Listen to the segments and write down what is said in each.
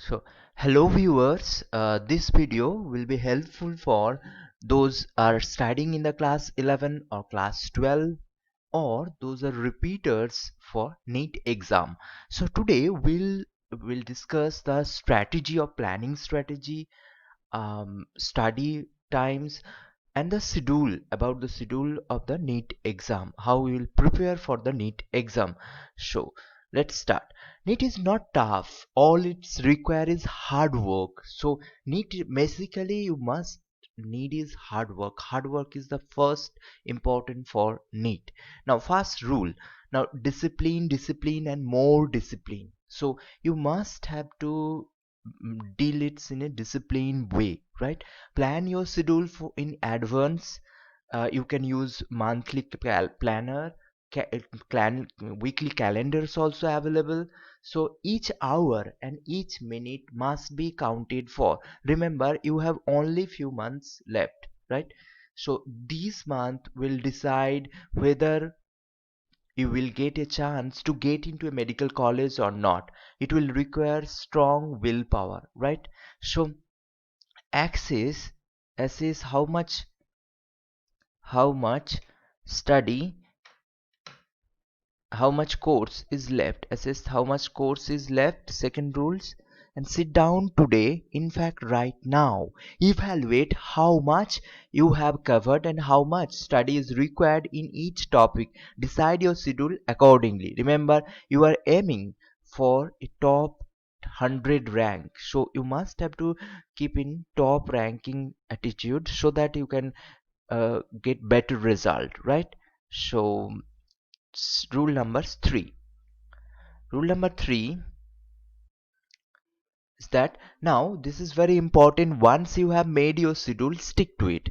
So, hello viewers, this video will be helpful for those are studying in the class 11 or class 12 or those are repeaters for NEET exam. So today we'll discuss the strategy of planning strategy, study times and the schedule about the schedule of the NEET exam, how we will prepare for the NEET exam. So let's start. NEET is not tough, all it's require is hard work. So NEET basically you must need is hard work. Hard work is the first important for NEET. Now first rule, now discipline and more discipline. So you must have to deal it in a disciplined way, right? Plan your schedule for in advance. You can use monthly planner, weekly calendars also available. So each hour and each minute must be counted for. Remember, you have only few months left, right? So this month will decide whether you will get a chance to get into a medical college or not. It will require strong willpower, right? So access assess how much study, how much course is left, assess how much course is left. Second rules, and sit down today, in fact right now, evaluate how much you have covered and how much study is required in each topic. Decide your schedule accordingly. Remember, you are aiming for a top 100 rank, so you must have to keep in top ranking attitude so that you can get better result, right? So rule number 3, rule number 3 is that now this is very important. Once you have made your schedule, stick to it,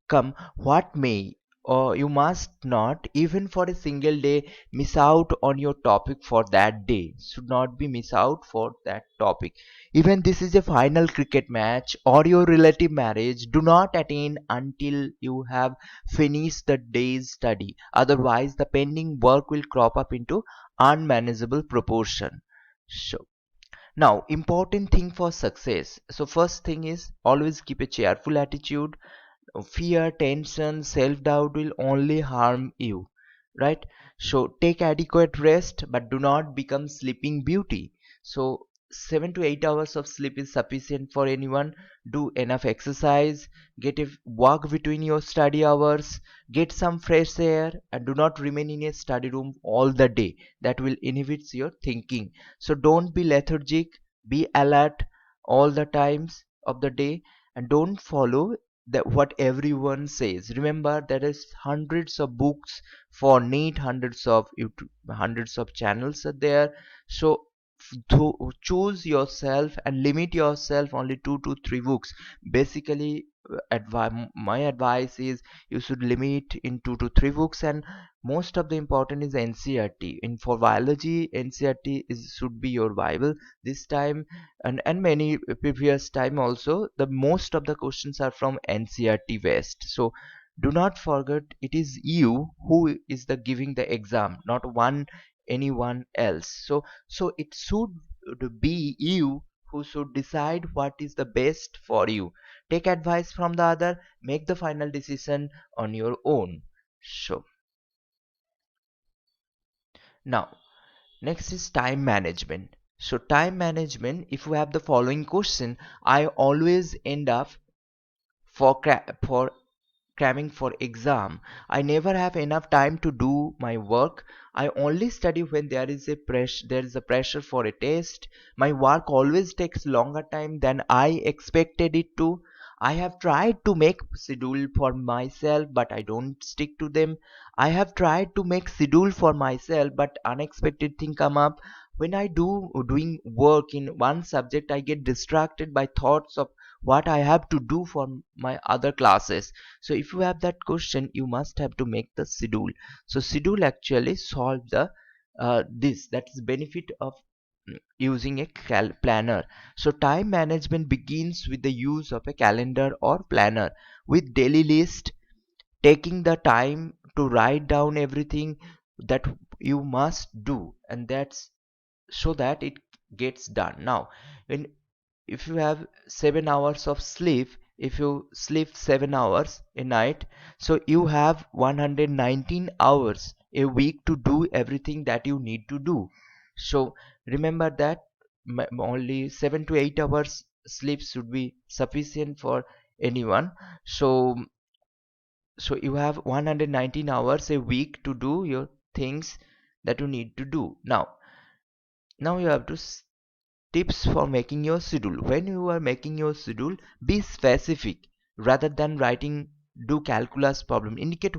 come what may, or you must not even for a single day miss out on your topic for that day. Should not be miss out for that topic. Even this is a final cricket match or your relative marriage, do not attend until you have finished the day's study. Otherwise the pending work will crop up into unmanageable proportion. So now important thing for success, so first thing is always keep a cheerful attitude. Fear, tension, self-doubt will only harm you, right? So take adequate rest, but do not become sleeping beauty. So 7 to 8 hours of sleep is sufficient for anyone. Do enough exercise, get a walk between your study hours, get some fresh air, and do not remain in a study room all the day. That will inhibit your thinking. So don't be lethargic, be alert all the times of the day, and don't follow that what everyone says. Remember, there is hundreds of books for NEET, hundreds of YouTube, hundreds of channels are there. So to choose yourself and limit yourself only 2 to 3 books. Basically, my advice is you should limit in 2 to 3 books, and most of the important is NCRT. In for biology, NCRT is should be your Bible this time, and many previous time also. The most of the questions are from NCRT West. So do not forget, it is you who is the giving the exam, not anyone else. So it should be you who should decide what is the best for you. Take advice from the other, make the final decision on your own. So now next is time management. So time management, if you have the following question, I always end up for cramming for exam. I never have enough time to do my work. I only study when there is a pressure for a test. My work always takes longer time than I expected it to. I have tried to make schedule for myself but I don't stick to them. I have tried to make schedule for myself but unexpected thing come up. When I doing work in one subject, I get distracted by thoughts of what I have to do for my other classes. So if you have that question, you must have to make the schedule. So schedule actually solve the this that is benefit of using a planner. So time management begins with the use of a calendar or planner with daily list, taking the time to write down everything that you must do, and that's so that it gets done. Now when if you have 7 hours of sleep, if you sleep 7 hours a night, so you have 119 hours a week to do everything that you need to do. So remember that only 7 to 8 hours sleep should be sufficient for anyone. So you have 119 hours a week to do your things that you need to do. Now you have to tips for making your schedule. When you are making your schedule, be specific rather than writing do calculus problem. Indicate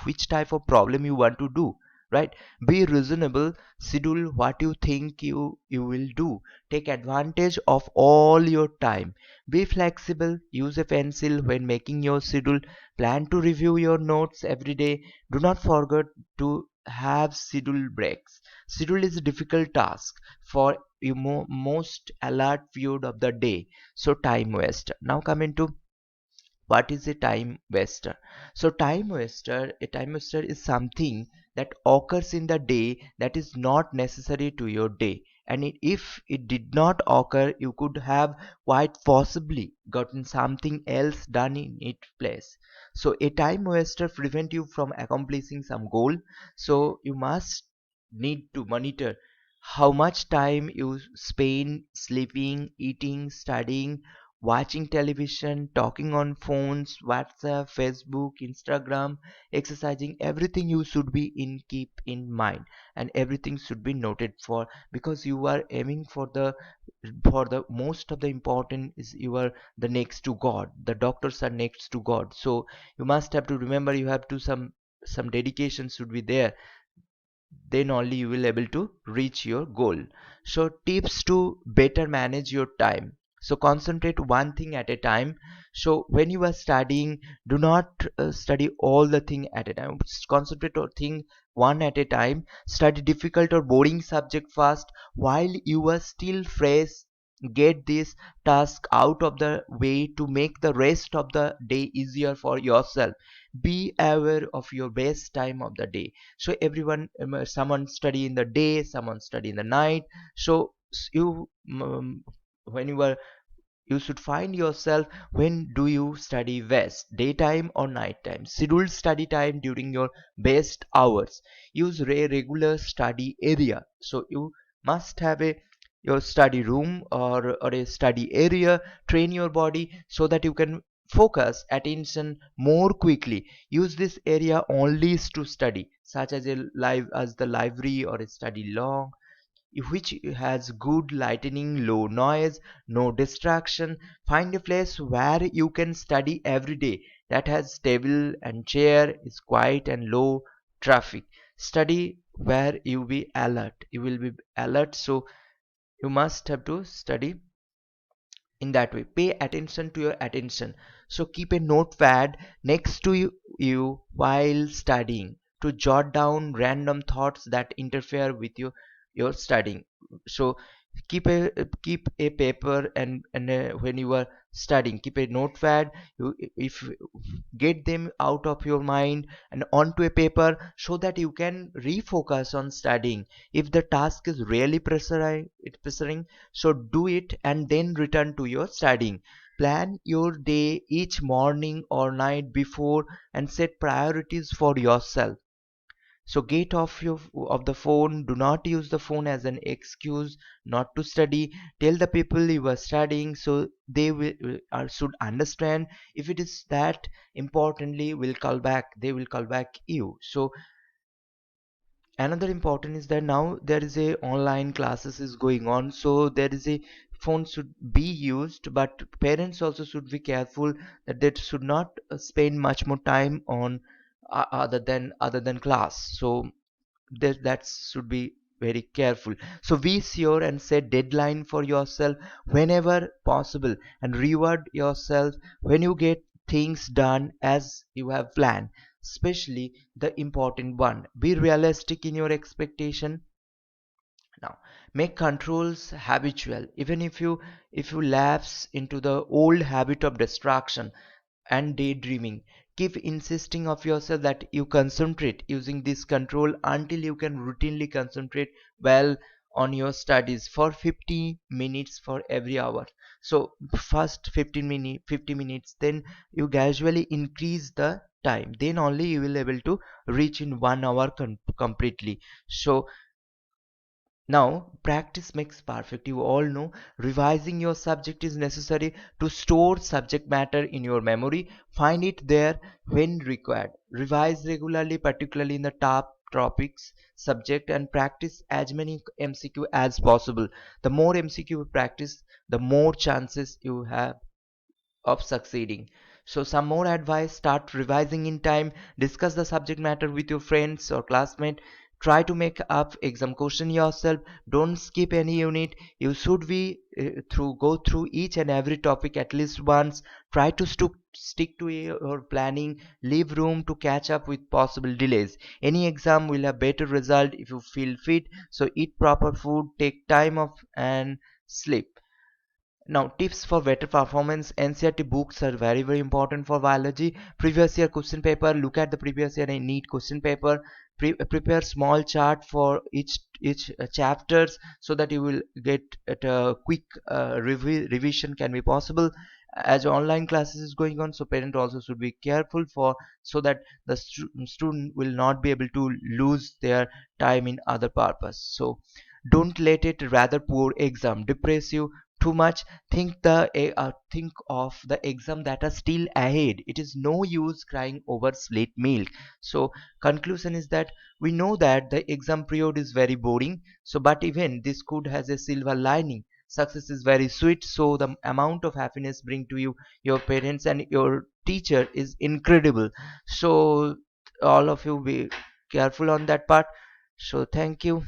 which type of problem you want to do, right? Be reasonable, schedule what you think you will do. Take advantage of all your time. Be flexible, use a pencil when making your schedule. Plan to review your notes every day. Do not forget to have schedule breaks. Schedule is a difficult task for you most alert period of the day, so time waster. Now coming to what is a time waster. So a time waster is something that occurs in the day that is not necessary to your day, and if it did not occur, you could have quite possibly gotten something else done in its place. So a time waster prevent you from accomplishing some goal. So you must need to monitor how much time you spend sleeping, eating, studying, watching television, talking on phones, WhatsApp, Facebook, Instagram, exercising. Everything you should be in keep in mind, and everything should be noted for, because you are aiming for the most of the important is you are the next to God. The doctors are next to God. So you must have to remember, you have to some dedication should be there, then only you will able to reach your goal. So tips to better manage your time. So concentrate one thing at a time. So when you are studying, do not study all the thing at a time. Concentrate on thing one at a time. Study difficult or boring subject first while you are still fresh. Get this task out of the way to make the rest of the day easier for yourself. Be aware of your best time of the day. So everyone, someone study in the day, someone study in the night. So you when you are, you should find yourself, when do you study best, daytime or nighttime. Schedule study time during your best hours. Use a regular study area. So you must have a your study room, or a study area. Train your body so that you can focus attention more quickly. Use this area only to study, such as the library, or a study long which has good lighting, low noise, no distraction. Find a place where you can study every day, that has table and chair, is quiet and low traffic. Study where you will be alert. So you must have to study in that way. Pay attention to your attention. So keep a notepad next to you while studying, to jot down random thoughts that interfere with your studying. So keep a paper, and when you are studying, keep a notepad. If get them out of your mind and onto a paper, so that you can refocus on studying. If the task is really pressuring, so do it and then return to your studying. Plan your day each morning or night before, and set priorities for yourself. So get off of the phone. Do not use the phone as an excuse not to study. Tell the people you are studying, so they should understand. If it is that importantly will call back, they will call back you. So another important is that now there is a online classes is going on, so there is a phone should be used, but parents also should be careful that they should not spend much more time on other than class. So that should be very careful. So be sure and set deadline for yourself whenever possible, and reward yourself when you get things done as you have planned, especially the important one. Be realistic in your expectation. Now make controls habitual. Even if you lapse into the old habit of distraction and daydreaming, keep insisting of yourself that you concentrate using this control until you can routinely concentrate well on your studies for 50 minutes for every hour. So first 50 minutes, then you gradually increase the time, then only you will able to reach in 1 hour completely. So now, practice makes perfect. You all know revising your subject is necessary to store subject matter in your memory. Find it there when required. Revise regularly, particularly in the top topics, subject, and practice as many MCQ as possible. The more MCQ you practice, the more chances you have of succeeding. So some more advice: start revising in time, discuss the subject matter with your friends or classmates, try to make up exam question yourself, don't skip any unit. You should be through go through each and every topic at least once. Try to stick to your planning, leave room to catch up with possible delays. Any exam will have better result if you feel fit. So eat proper food, take time off, and sleep. Now, tips for better performance. NCRT books are very, very important for biology. Previous year question paper. Look at the previous year and Neet question paper. Prepare small chart for each chapters so that you will get at a quick revision can be possible. As online classes is going on, so parent also should be careful for so that the student will not be able to lose their time in other purpose. So don't let it rather poor exam depress you too much. Think of the exam that are still ahead. It is no use crying over split milk. So conclusion is that we know that the exam period is very boring, so but even this could has a silver lining. Success is very sweet, so the amount of happiness bring to you your parents and your teacher is incredible. So all of you be careful on that part. So thank you.